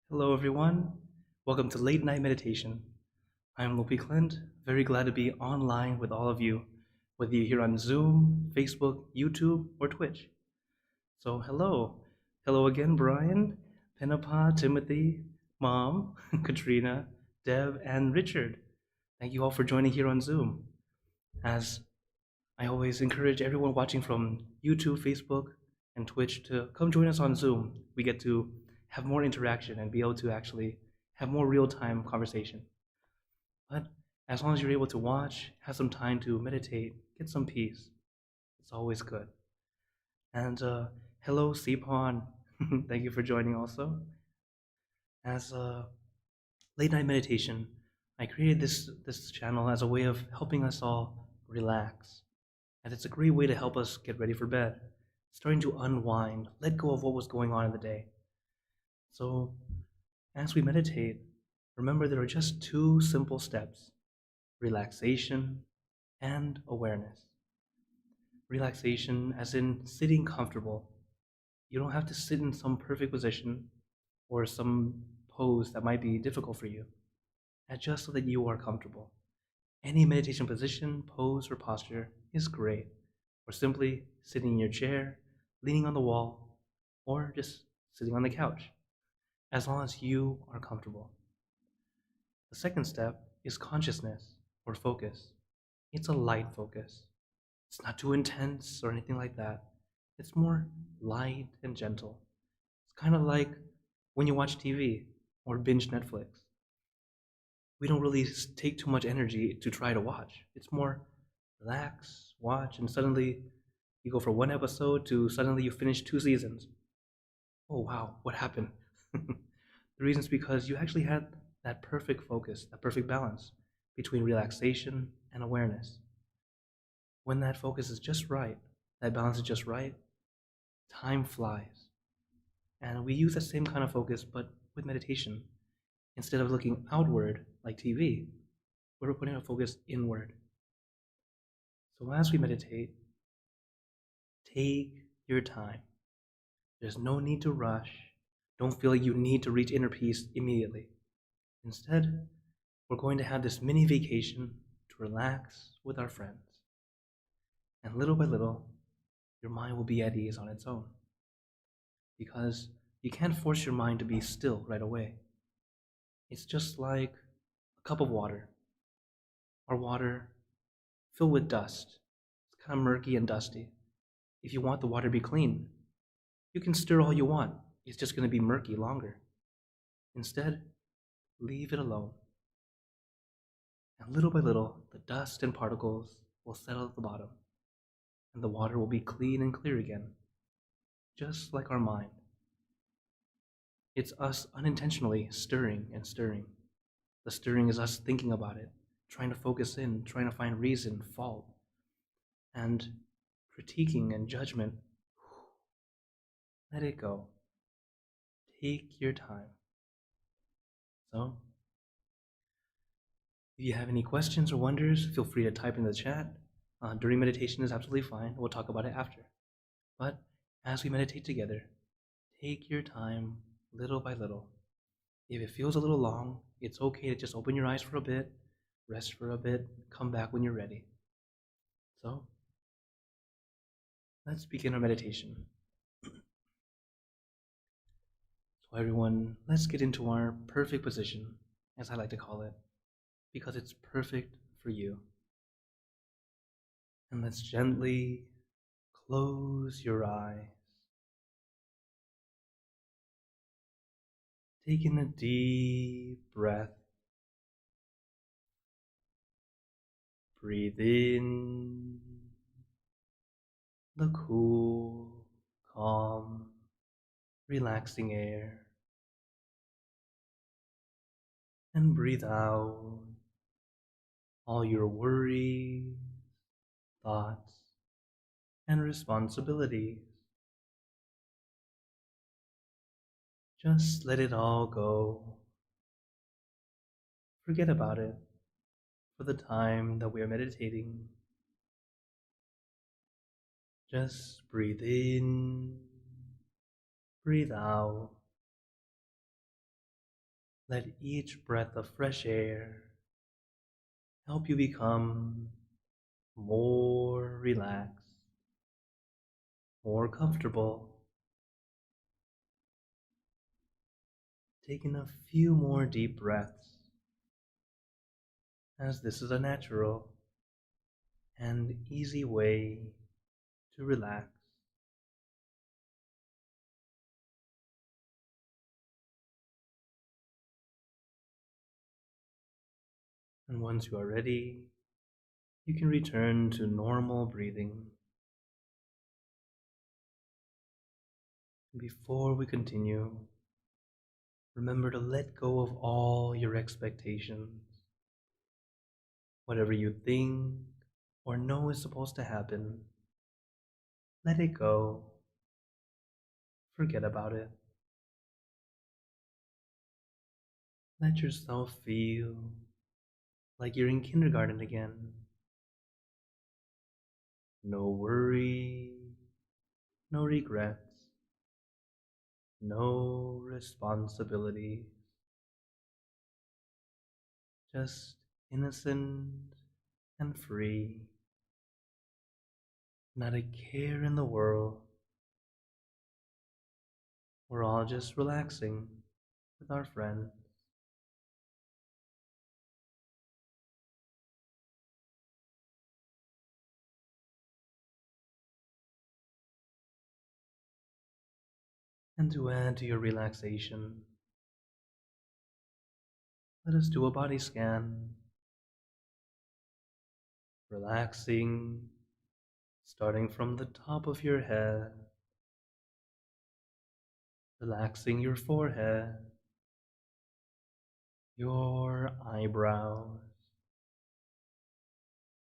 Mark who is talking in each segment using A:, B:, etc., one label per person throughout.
A: Hello, everyone. Welcome to Late Night Meditation. I'm Klint, very glad to be online with all of you, whether you're here on Zoom, Facebook, YouTube, or Twitch. So, hello. Hello again, Brian, Penapa, Timothy, Mom, Katrina, Deb, and Richard. Thank you all for joining here on Zoom. As I always encourage everyone watching from YouTube, Facebook, and Twitch to come join us on Zoom. We get to have more interaction and be able to actually have more real-time conversation. But as long as you're able to watch, have some time to meditate, get some peace, it's always good. And hello, Sipon. Thank you for joining also. As late night meditation, I created this channel as a way of helping us all relax. And it's a great way to help us get ready for bed, starting to unwind, let go of what was going on in the day. So, as we meditate, remember there are just two simple steps: relaxation and awareness. Relaxation, as in sitting comfortable. You don't have to sit in some perfect position or some pose that might be difficult for you, just so that you are comfortable. Any meditation position, pose, or posture is great, or simply sitting in your chair, leaning on the wall, or just sitting on the couch, as long as you are comfortable. The second step is consciousness or focus. It's a light focus. It's not too intense or anything like that. It's more light and gentle. It's kind of like when you watch TV or binge Netflix. We don't really take too much energy to try to watch. It's more relax, watch, and suddenly you go from one episode to suddenly you finish two seasons. Oh wow, what happened? The reason is because you actually had that perfect focus, that perfect balance between relaxation and awareness. When that focus is just right, that balance is just right, time flies. And we use that same kind of focus, but with meditation. Instead of looking outward like TV, we're putting our focus inward. So as we meditate, take your time. There's no need to rush. Don't feel like you need to reach inner peace immediately. Instead, we're going to have this mini vacation to relax with our friends. And little by little, your mind will be at ease on its own. Because you can't force your mind to be still right away. It's just like a cup of water. Our water filled with dust. It's kind of murky and dusty. If you want the water to be clean, you can stir all you want. It's just going to be murky longer. Instead, leave it alone. And little by little, the dust and particles will settle at the bottom, and the water will be clean and clear again, just like our mind. It's us unintentionally stirring and stirring. The stirring is us thinking about it, trying to focus in, trying to find reason, fault, and critiquing and judgment. Let it go. Take your time. So, if you have any questions or wonders, feel free to type in the chat. During meditation is absolutely fine. We'll talk about it after. But as we meditate together, take your time little by little. If it feels a little long, it's okay to just open your eyes for a bit, rest for a bit, come back when you're ready. So, let's begin our meditation. So everyone, let's get into our perfect position, as I like to call it, because it's perfect for you. And let's gently close your eyes. Take in a deep breath. Breathe in the cool, calm, relaxing air. And breathe out all your worries, thoughts, and responsibilities. Just let it all go. Forget about it for the time that we are meditating. Just breathe in, breathe out, Let each breath of fresh air help you become more relaxed, more comfortable. Taking a few more deep breaths, as this is a natural and easy way to relax. And once you are ready, you can return to normal breathing. Before we continue, remember to let go of all your expectations. Whatever you think or know is supposed to happen, let it go. Forget about it. Let yourself feel like you're in kindergarten again. No worry, no regrets, no responsibilities. Just innocent and free. Not a care in the world. We're all just relaxing with our friends. And to add to your relaxation, let us do a body scan. Relaxing, starting from the top of your head, relaxing your forehead, your eyebrows,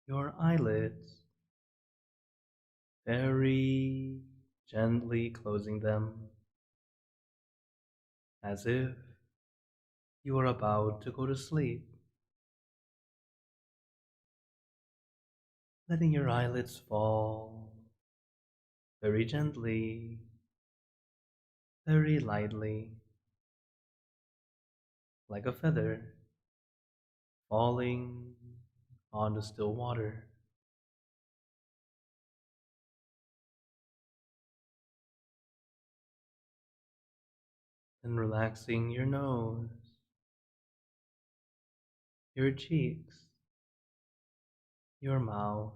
A: your eyelids, very gently closing them as if you are about to go to sleep. Letting your eyelids fall very gently, very lightly, like a feather falling onto still water. Then relaxing your nose, your cheeks, your mouth,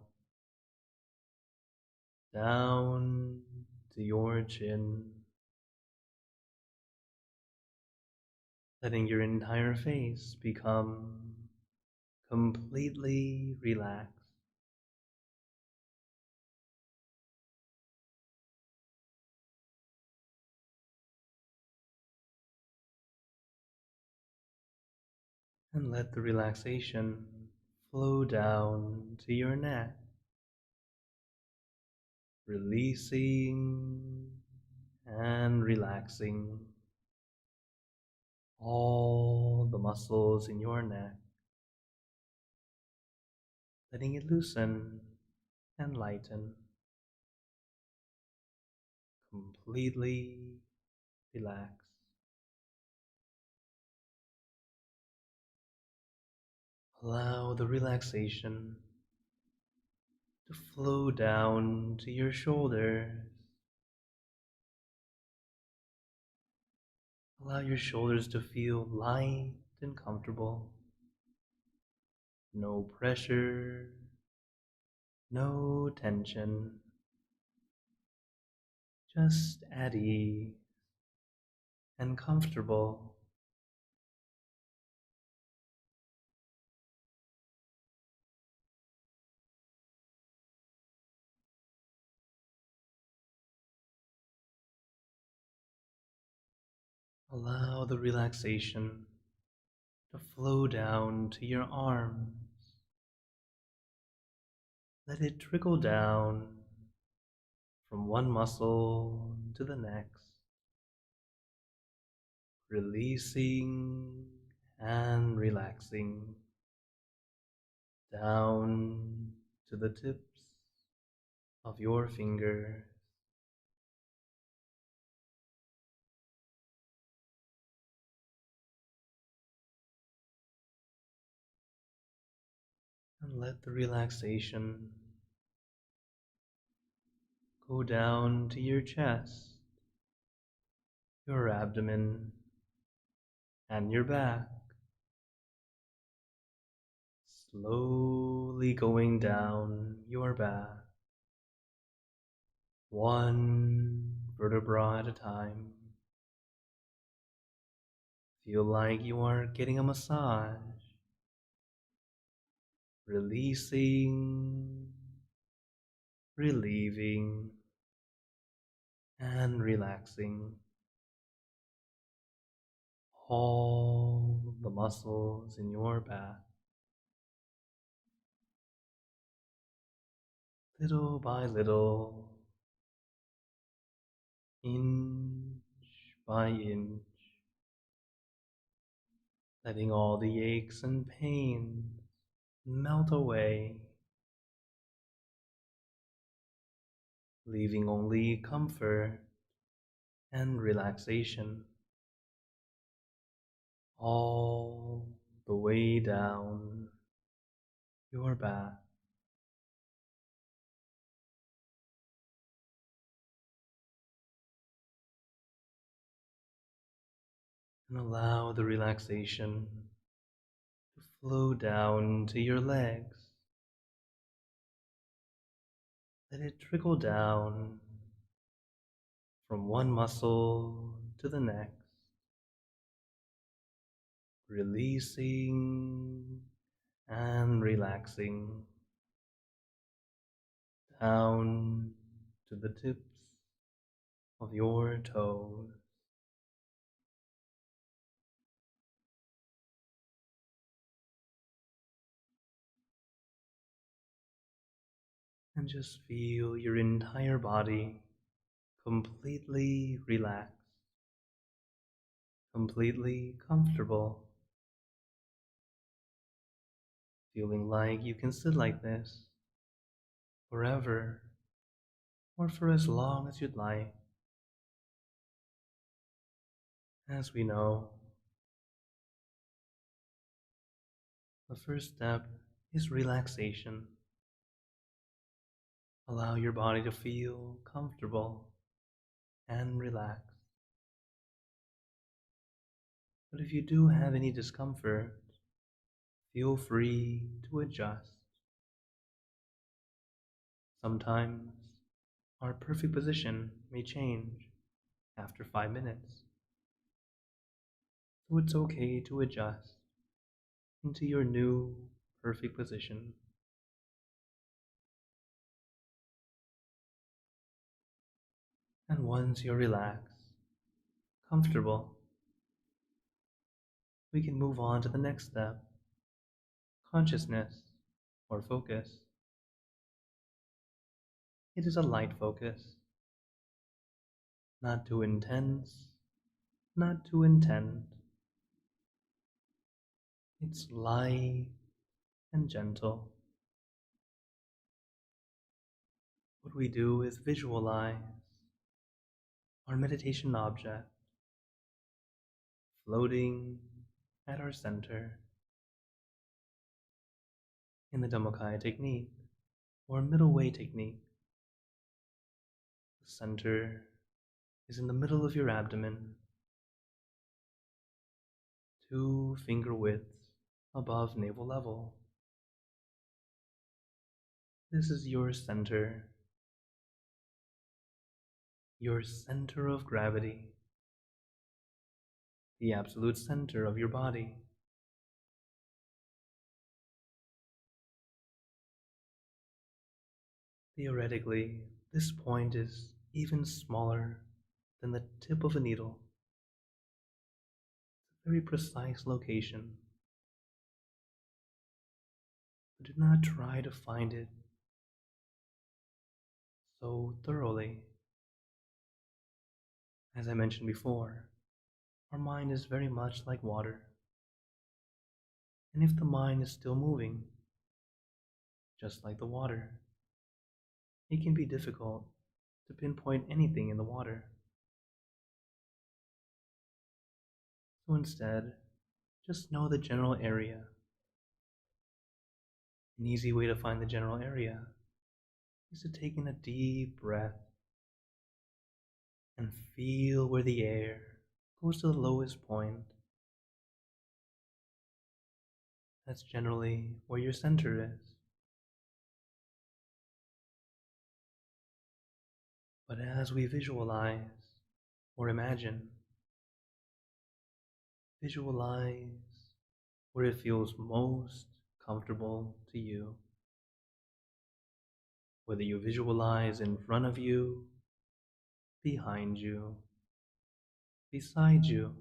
A: down to your chin, letting your entire face become completely relaxed. And let the relaxation flow down to your neck, releasing and relaxing all the muscles in your neck, letting it loosen and lighten, completely relax. Allow the relaxation to flow down to your shoulders. Allow your shoulders to feel light and comfortable. No pressure, no tension, just at ease and comfortable. Allow the relaxation to flow down to your arms. Let it trickle down from one muscle to the next, releasing and relaxing down to the tips of your fingers. And let the relaxation go down to your chest, your abdomen, and your back, slowly going down your back, one vertebra at a time. Feel like you are getting a massage, releasing, relieving, and relaxing all the muscles in your back, little by little, inch by inch, letting all the aches and pains melt away, leaving only comfort and relaxation all the way down your back. And allow the relaxation to flow down to your legs. Let it trickle down from one muscle to the next, releasing and relaxing down to the tips of your toes. And just feel your entire body completely relaxed, completely comfortable, feeling like you can sit like this forever or for as long as you'd like. As we know, the first step is relaxation. Allow your body to feel comfortable and relaxed. But if you do have any discomfort, feel free to adjust. Sometimes our perfect position may change after 5 minutes, so it's okay to adjust into your new perfect position. And once you're relaxed, comfortable, we can move on to the next step, consciousness or focus. It is a light focus, not too intense, not too intent. It's light and gentle. What we do is visualize our meditation object floating at our center. In the Dhammakaya technique or middle way technique, the center is in the middle of your abdomen, 2 finger widths above navel level. This is your center of gravity, the absolute center of your body. Theoretically, this point is even smaller than the tip of a needle. It's a very precise location. But do not try to find it so thoroughly. As I mentioned before, our mind is very much like water. And if the mind is still moving, just like the water, it can be difficult to pinpoint anything in the water. So instead, just know the general area. An easy way to find the general area is to take in a deep breath and feel where the air goes to the lowest point. That's generally where your center is. But as we or imagine, visualize where it feels most comfortable to you. Whether you visualize in front of you, behind you, beside you,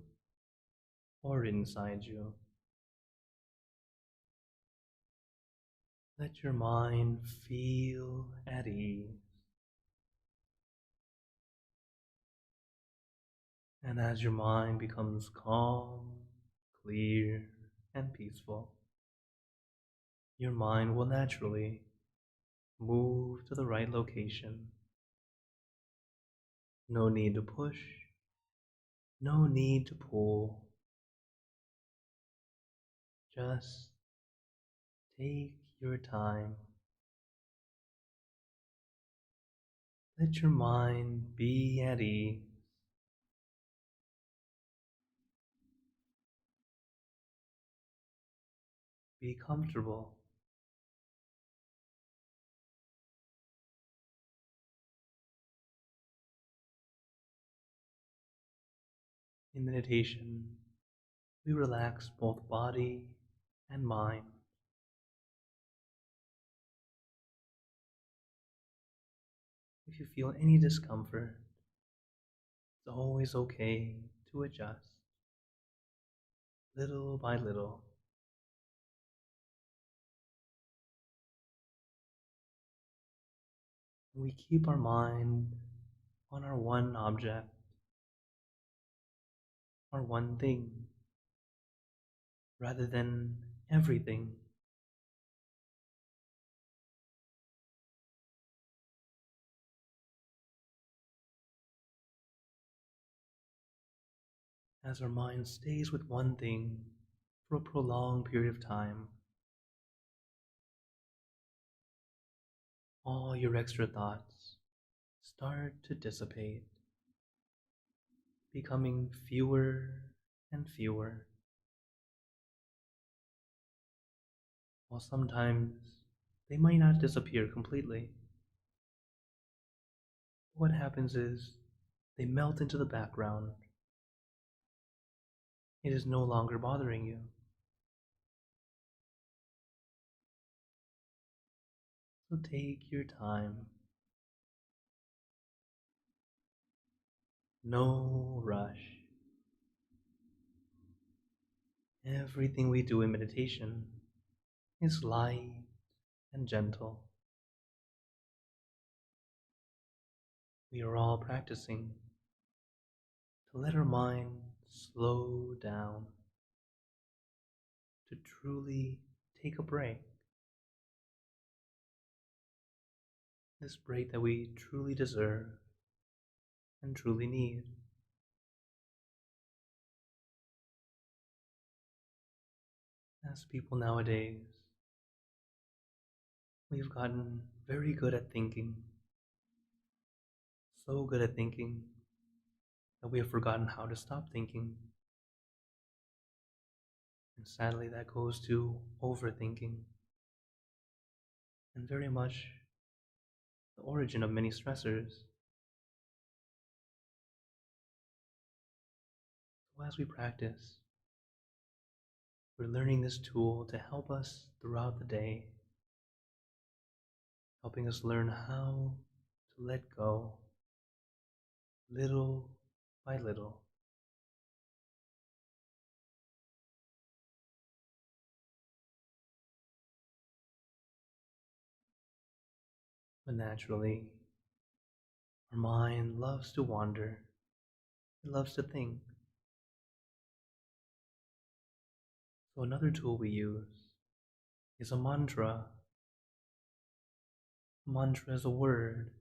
A: or inside you. Let your mind feel at ease. And as your mind becomes calm, clear, and peaceful, your mind will naturally move to the right location. No need to push, no need to pull. Just take your time. Let your mind be at ease. Be comfortable. In meditation, we relax both body and mind. If you feel any discomfort, it's always okay to adjust little by little. We keep our mind on our one object, our one thing, rather than everything. As our mind stays with one thing for a prolonged period of time, all your extra thoughts start to dissipate, becoming fewer and fewer. While sometimes they might not disappear completely, what happens is they melt into the background. It is no longer bothering you. So take your time. No rush. Everything we do in meditation is light and gentle. We are all practicing to let our mind slow down, to truly take a break. This break that we truly deserve and truly need. As people nowadays, we've gotten very good at thinking. So good at thinking that we have forgotten how to stop thinking. And sadly, that goes to overthinking, and very much the origin of many stressors. So as we practice, we're learning this tool to help us throughout the day, helping us learn how to let go little by little. But naturally, our mind loves to wander. It loves to think. So another tool we use is a mantra. A mantra is a word,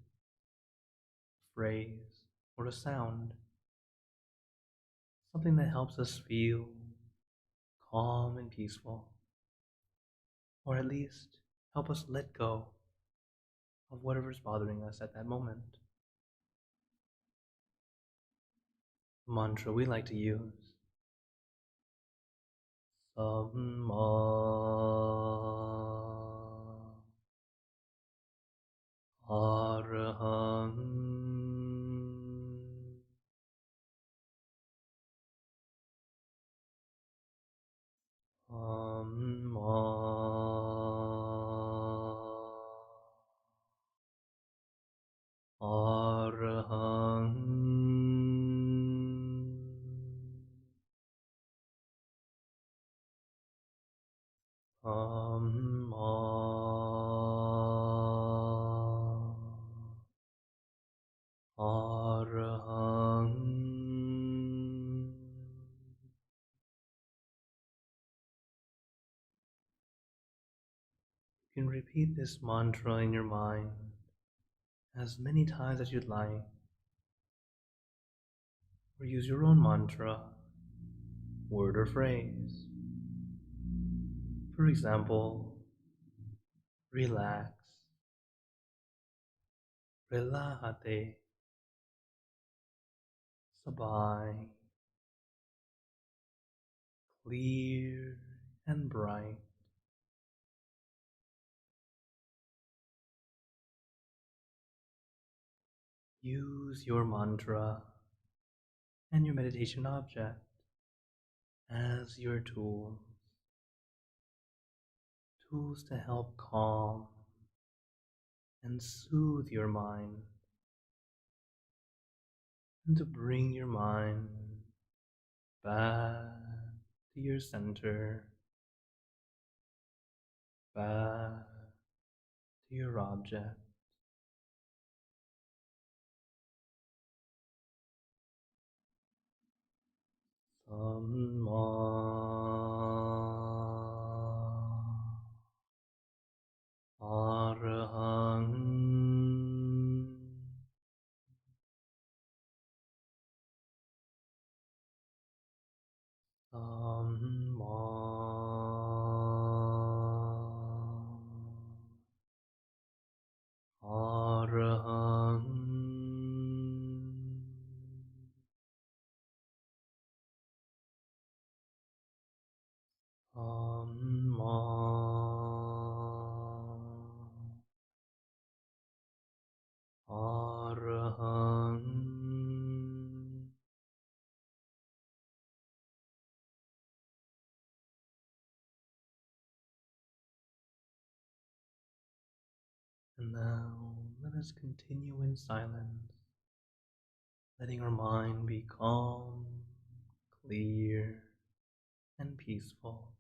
A: a phrase, or a sound. Something that helps us feel calm and peaceful, or at least help us let go of whatever's bothering us at that moment. The mantra we like to use: Samma Arahang Amma Arahang Amma Arahang. You can repeat this mantra in your mind as many times as you'd like, or use your own mantra, word or phrase. For example, relax, relájate, sabay, clear and bright. Use your mantra and your meditation object as your tools to help calm and soothe your mind, and to bring your mind back to your center, back to your object. Samma Arahang Samma Arahang Amma Arahang. And now let us continue in silence, letting our mind be calm, clear, and peaceful.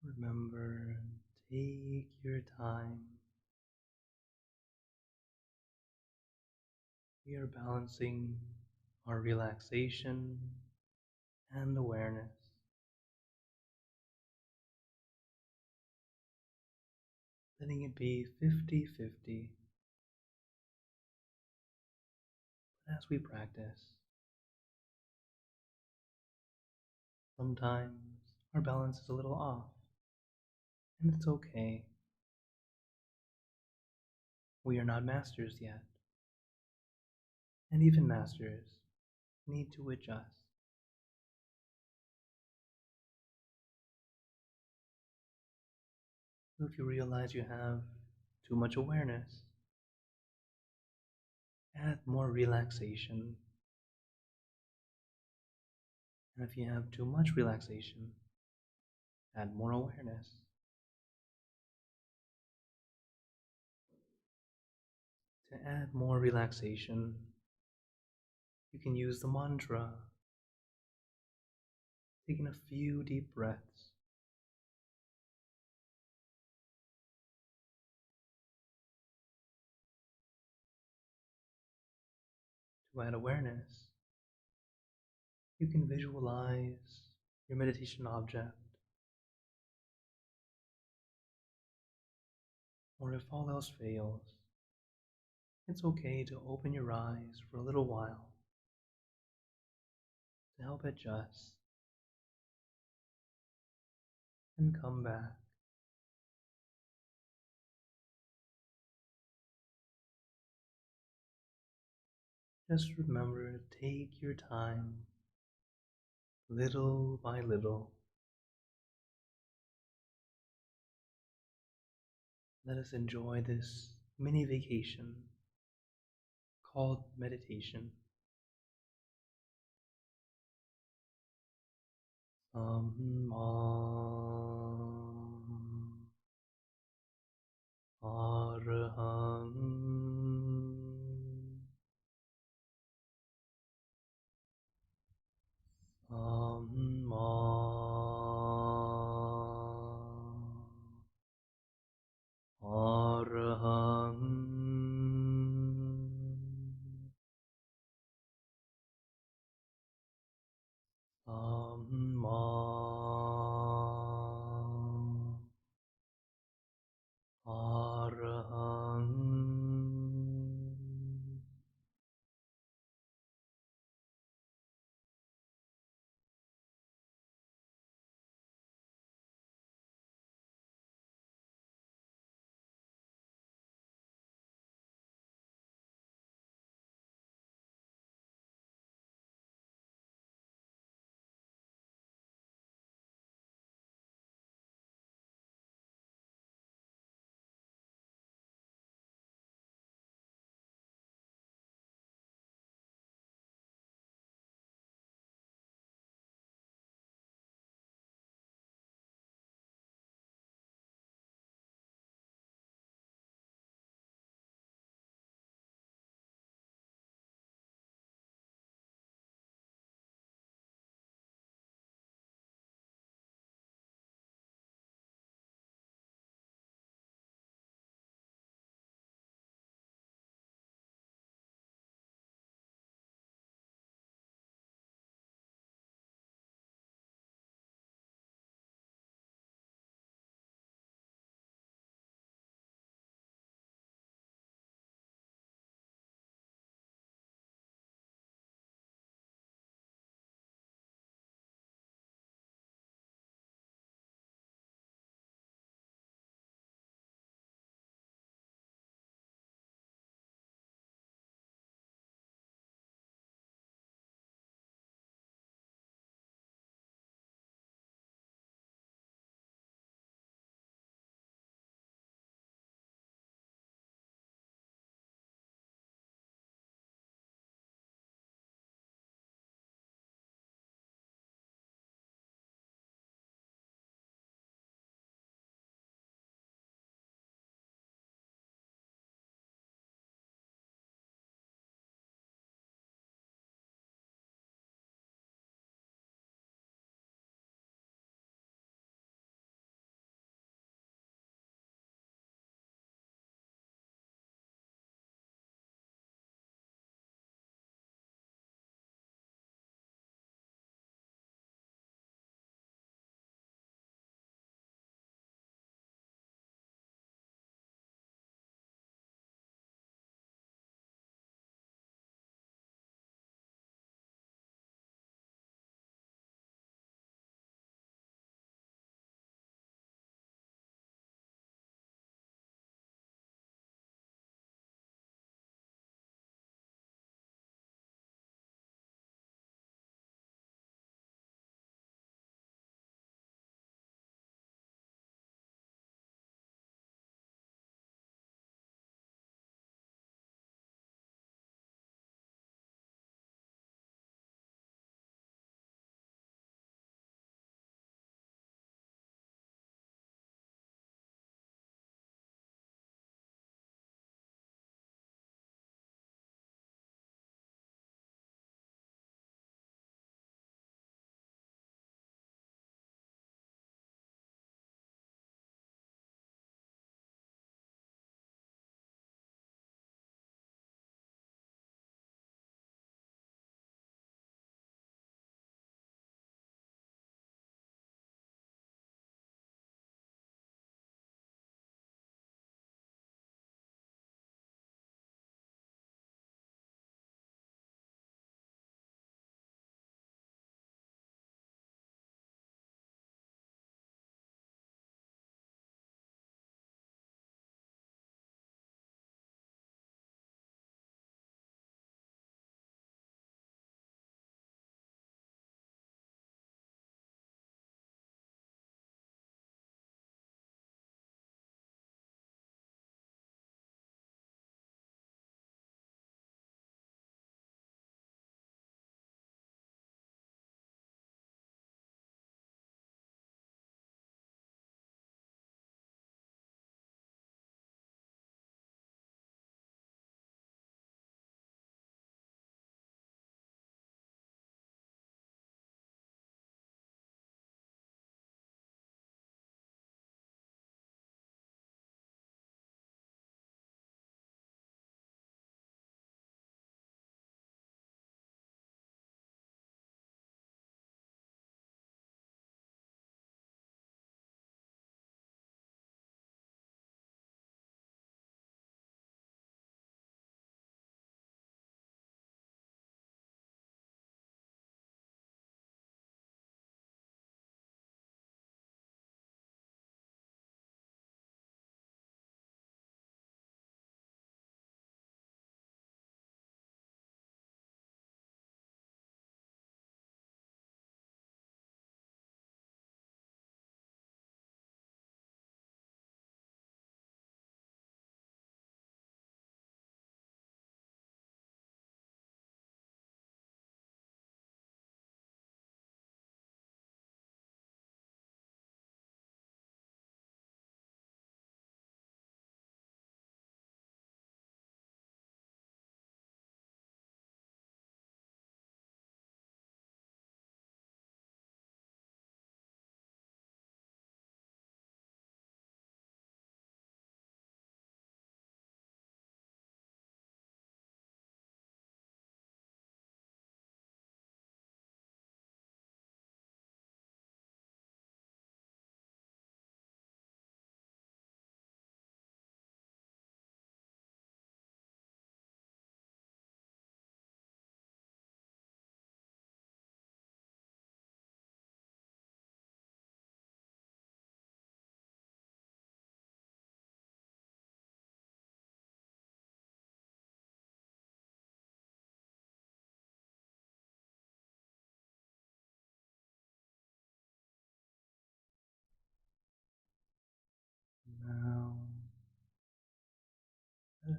A: Remember, take your time. We are balancing our relaxation and awareness. Letting it be 50-50. But as we practice, sometimes our balance is a little off, and it's okay. We are not masters yet, and even masters need to adjust. So if you realize you have too much awareness, add more relaxation. And if you have too much relaxation, add more awareness. To add more relaxation, you can use the mantra, taking a few deep breaths. To add awareness, you can visualize your meditation object, or if all else fails, it's okay to open your eyes for a little while to help adjust and come back. Just remember to take your time, little by little. Let us enjoy this mini vacation called meditation. Arahang Samma Arahang Samma Arahang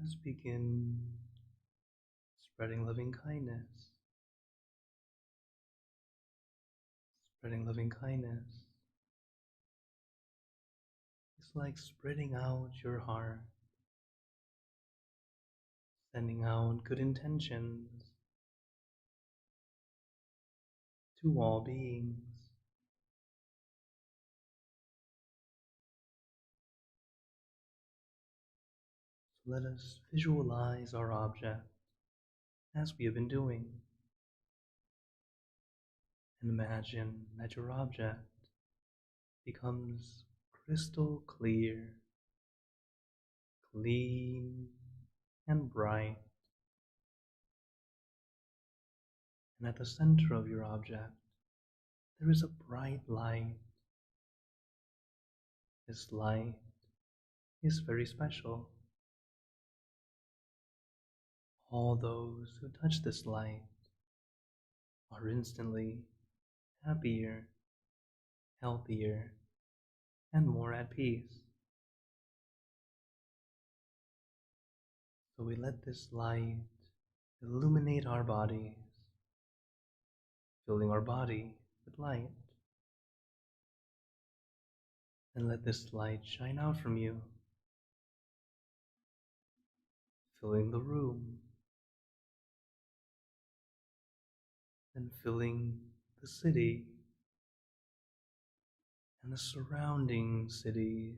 A: us begin spreading loving kindness. Spreading loving kindness is like spreading out your heart, sending out good intentions to all beings. So let us visualize our object as we have been doing, and imagine that your object becomes crystal clear, clean, and bright. And at the center of your object, there is a bright light. This light is very special. All those who touch this light are instantly happier, healthier, and more at peace. So we let this light illuminate our bodies, filling our body with light. And let this light shine out from you, filling the room, and filling the city and the surrounding cities,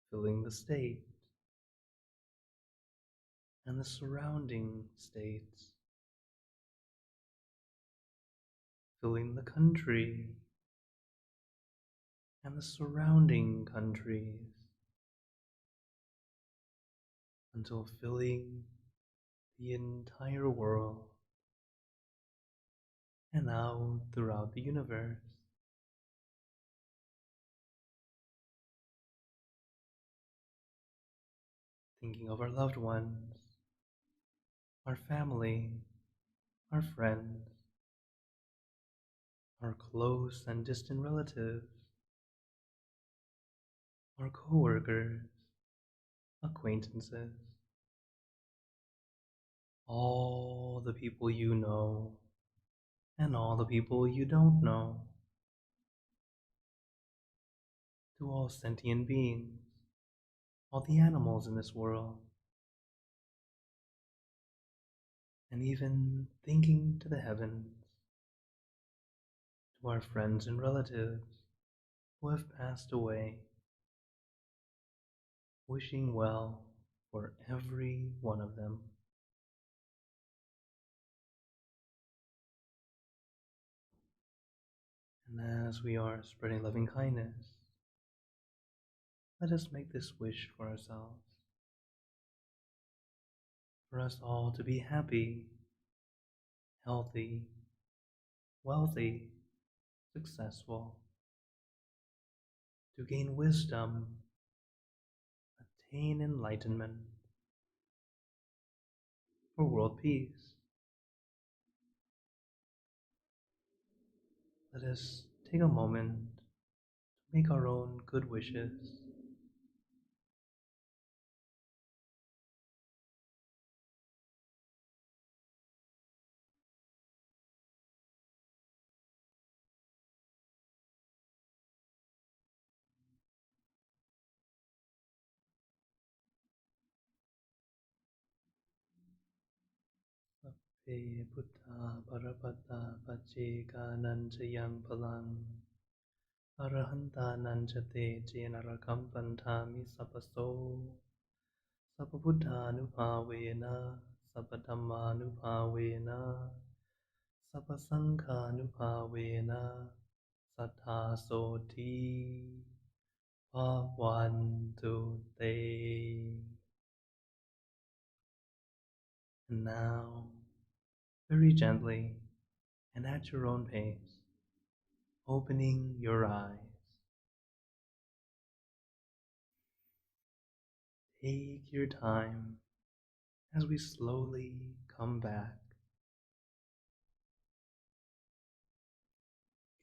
A: filling the state and the surrounding states, filling the country and the surrounding countries, until filling the entire world and out throughout the universe. Thinking of our loved ones, our family, our friends, our close and distant relatives, our co-workers, acquaintances, all the people you know and all the people you don't know, to all sentient beings, all the animals in this world, and even thinking to the heavens, to our friends and relatives who have passed away, wishing well for every one of them. And as we are spreading loving kindness, let us make this wish for ourselves, for us all to be happy, healthy, wealthy, successful, to gain wisdom, attain enlightenment, for world peace. Let us take a moment to make our own good wishes. Sappe Buddha Parapata Pacheka Nanchayang Palang Arahanta Nanchate Jenarakam Pantami Sapaso Sapabuddhanupavena Sapadhammanupavena Sapasanghanupavena Sathasoti Bhavantu Te. And now, very gently and at your own pace, opening your eyes. Take your time as we slowly come back.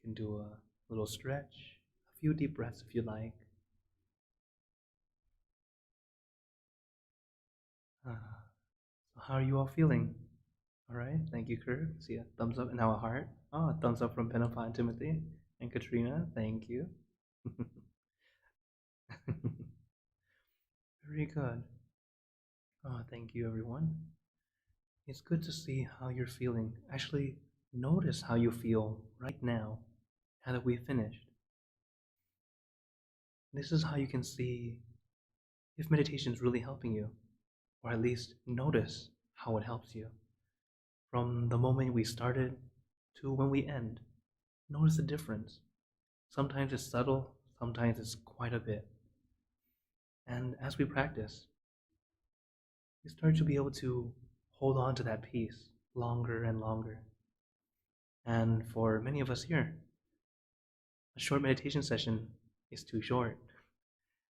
A: You can do a little stretch, a few deep breaths if you like. So how are you all feeling? All right, thank you, Kurt. See a thumbs up and now a heart. Oh, a thumbs up from Pinapa and Timothy. And Katrina, thank you. Very good. Oh, thank you, everyone. It's good to see how you're feeling. Actually, notice how you feel right now that we finished. This is how you can see if meditation is really helping you, or at least notice how it helps you. From the moment we started to when we end, notice the difference. Sometimes it's subtle, sometimes it's quite a bit. And as we practice, we start to be able to hold on to that peace longer and longer. And for many of us here, a short meditation session is too short.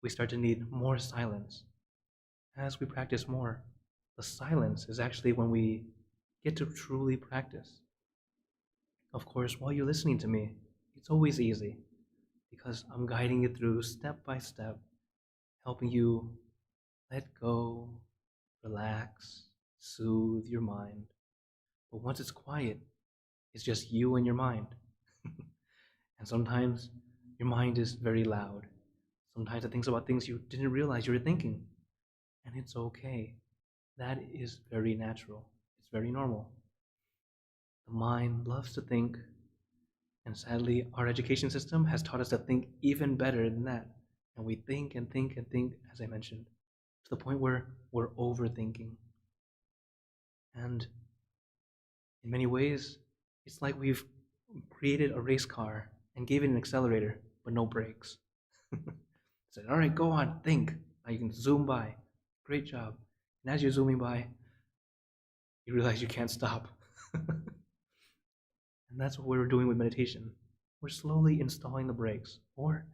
A: We start to need more silence. As we practice more, the silence is actually when we get to truly practice. Of course, while you're listening to me, it's always easy because I'm guiding you through step by step, helping you let go, relax, soothe your mind. But once it's quiet, it's just you and your mind. And sometimes your mind is very loud. Sometimes it thinks about things you didn't realize you were thinking. And it's okay. That is very natural. It's very normal. The mind loves to think, and sadly, our education system has taught us to think even better than that. And we think and think and think, as I mentioned, to the point where we're overthinking. And in many ways, it's like we've created a race car and gave it an accelerator, but no brakes. Said, all right, go on, think. Now you can zoom by. Great job. And as you're zooming by, you realize you can't stop. And that's what we're doing with meditation. We're slowly installing the brakes, or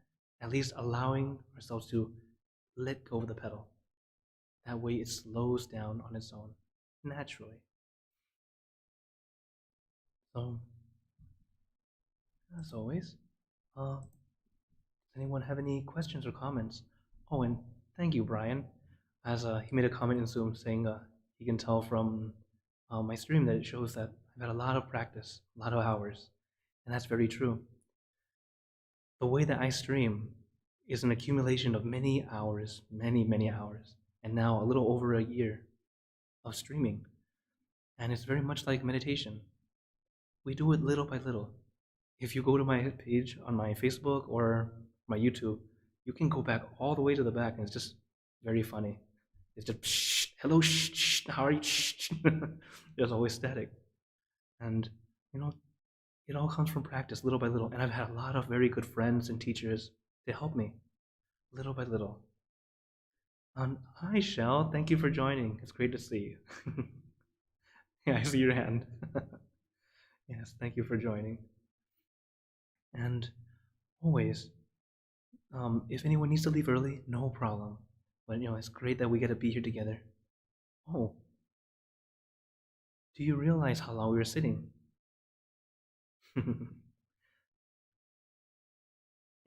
A: at least allowing ourselves to let go of the pedal. That way it slows down on its own, naturally. So, as always, does anyone have any questions or comments? Oh, and thank you, Brian. As he made a comment in Zoom saying he can tell from my stream that it shows that I've had a lot of practice, a lot of hours, and that's very true. The way that I stream is an accumulation of many hours, many hours, and now a little over a year of streaming. And it's very much like meditation. We do it little by little. If you go to my page on my Facebook or my YouTube, you can go back all the way to the back, and it's just very funny. It's just, shh, hello, shh, shh, how are you? Shh. There's always static. And, you know, it all comes from practice little by little. And I've had a lot of very good friends and teachers to help me little by little. Hi, Shell. Thank you for joining. It's great to see you. Yeah, I see your hand. Yes, thank you for joining. And always, if anyone needs to leave early, no problem. But it's great that we get to be here together. Oh, do you realize how long we were sitting?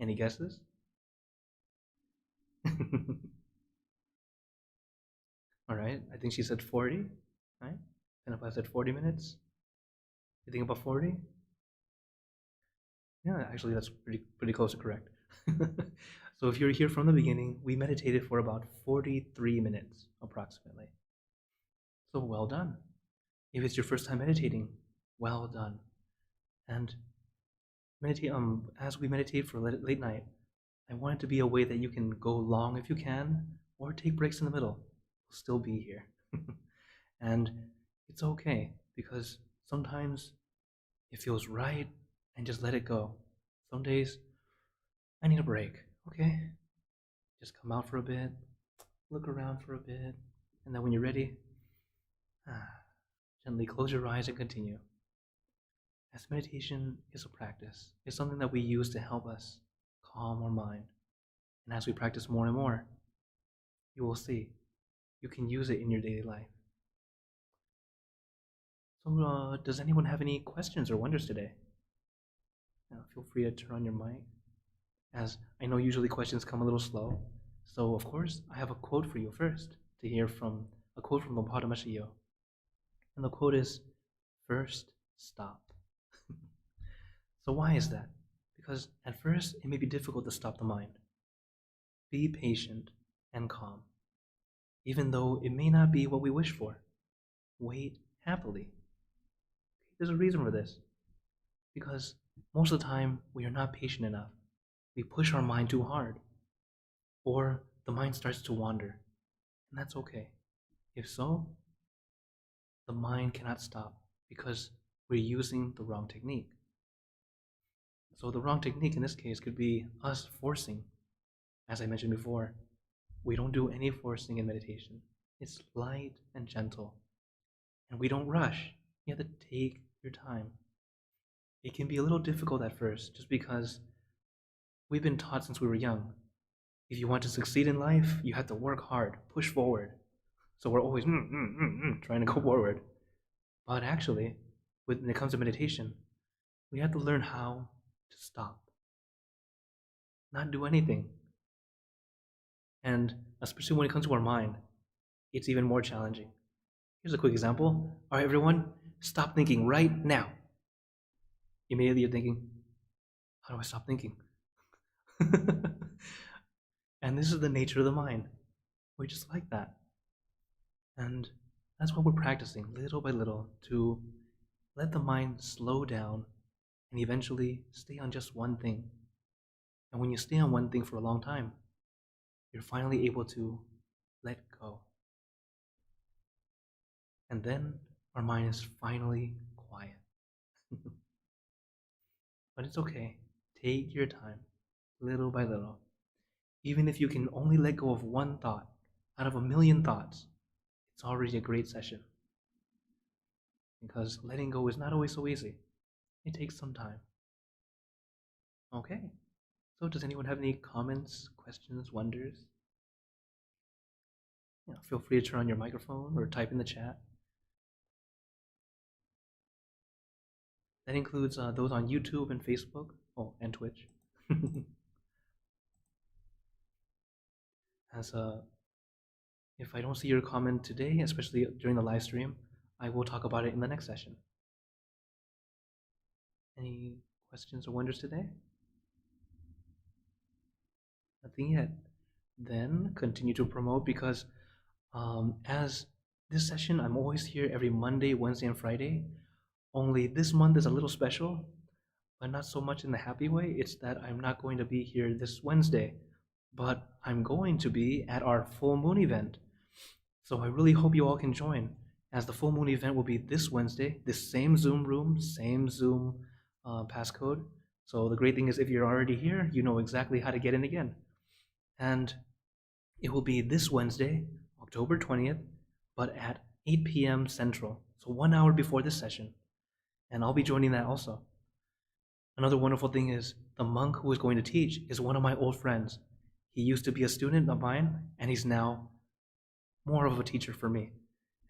A: Any guesses? All right, I think she said 40, right? And if I said 40 minutes, you think about 40? Yeah, actually, that's pretty close to correct. So if you're here from the beginning, we meditated for about 43 minutes, approximately. So well done. If it's your first time meditating, well done. And meditate. As we meditate for late night, I want it to be a way that you can go long if you can, or take breaks in the middle. We'll still be here. And it's okay, because sometimes it feels right and just let it go. Some days, I need a break, okay? Just come out for a bit, look around for a bit, and then when you're ready, gently close your eyes and continue. As meditation is a practice, it's something that we use to help us calm our mind. And as we practice more and more, you will see you can use it in your daily life. So, does anyone have any questions or wonders today? Feel free to turn on your mic, as I know usually questions come a little slow. So, of course, I have a quote for you first to hear from a quote from Lompata Mashiyo. And the quote is, first stop. So why is that? Because at first it may be difficult to stop the mind. Be patient and calm. Even though it may not be what we wish for, wait happily. There's a reason for this. Because most of the time we are not patient enough. We push our mind too hard. Or the mind starts to wander. And that's okay. If so, the mind cannot stop because we're using the wrong technique. So the wrong technique in this case could be us forcing. As I mentioned before, we don't do any forcing in meditation. It's light and gentle. And we don't rush. You have to take your time. It can be a little difficult at first just because we've been taught since we were young. If you want to succeed in life, you have to work hard, push forward. So we're always trying to go forward. But actually, when it comes to meditation, we have to learn how to stop, not do anything. And especially when it comes to our mind, it's even more challenging. Here's a quick example. All right, everyone, stop thinking right now. Immediately you're thinking, how do I stop thinking? And this is the nature of the mind. We're just like that. And that's what we're practicing little by little to let the mind slow down and eventually stay on just one thing. And when you stay on one thing for a long time, you're finally able to let go. And then our mind is finally quiet. But it's okay. Take your time, little by little. Even if you can only let go of one thought out of a million thoughts, it's already a great session. Because letting go is not always so easy. It takes some time. Okay. So does anyone have any comments, questions, wonders? Feel free to turn on your microphone or type in the chat. That includes those on YouTube and Facebook, and Twitch. As if I don't see your comment today, especially during the live stream, I will talk about it in the next session. Any questions or wonders today? Nothing yet. Then continue to promote because as this session, I'm always here every Monday, Wednesday, and Friday. Only this month is a little special, but not so much in the happy way. It's that I'm not going to be here this Wednesday, but I'm going to be at our full moon event. So I really hope you all can join, as the full moon event will be this Wednesday, this same Zoom room, same Zoom passcode. So the great thing is if you're already here, you know exactly how to get in again. And it will be this Wednesday, October 20th, but at 8 p.m. Central, so 1 hour before this session. And I'll be joining that also. Another wonderful thing is the monk who is going to teach is one of my old friends. He used to be a student of mine, and he's now more of a teacher for me,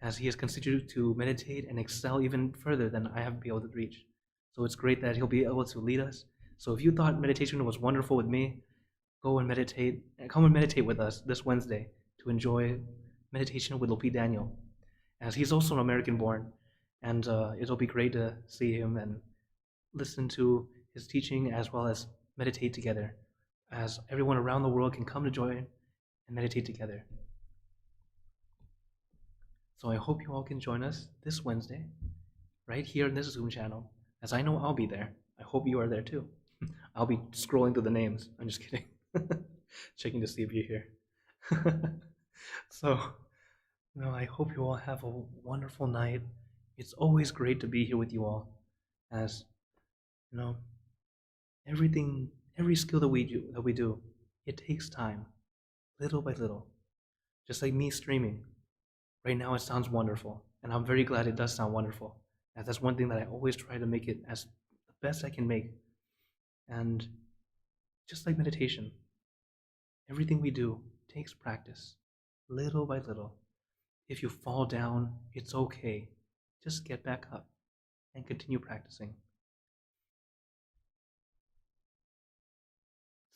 A: as he has continued to meditate and excel even further than I have been able to reach. So it's great that he'll be able to lead us. So if you thought meditation was wonderful with me, go and meditate, and come and meditate with us this Wednesday to enjoy meditation with Lopi Daniel, as he's also an American born, and it'll be great to see him and listen to his teaching as well as meditate together, as everyone around the world can come to join and meditate together. So I hope you all can join us this Wednesday, right here in this Zoom channel, as I know I'll be there. I hope you are there too. I'll be scrolling through the names. I'm just kidding. Checking to see if you're here. So, I hope you all have a wonderful night. It's always great to be here with you all, as every skill that we do, it takes time, little by little. Just like me streaming. Right now it sounds wonderful, and I'm very glad it does sound wonderful. And that's one thing that I always try to make it as the best I can make. And just like meditation, everything we do takes practice, little by little. If you fall down, it's okay. Just get back up and continue practicing.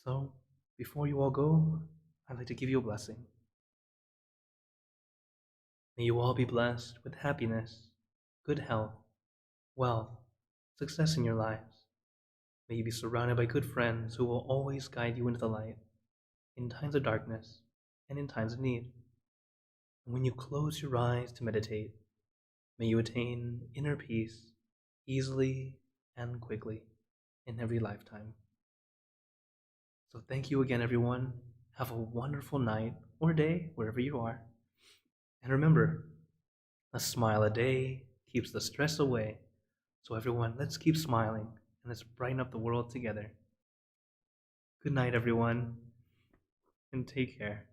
A: So, before you all go, I'd like to give you a blessing. May you all be blessed with happiness, good health, wealth, success in your lives. May you be surrounded by good friends who will always guide you into the light in times of darkness and in times of need. And when you close your eyes to meditate, may you attain inner peace easily and quickly in every lifetime. So thank you again, everyone. Have a wonderful night or day, wherever you are. And remember, a smile a day keeps the stress away. So everyone, let's keep smiling and let's brighten up the world together. Good night, everyone, and take care.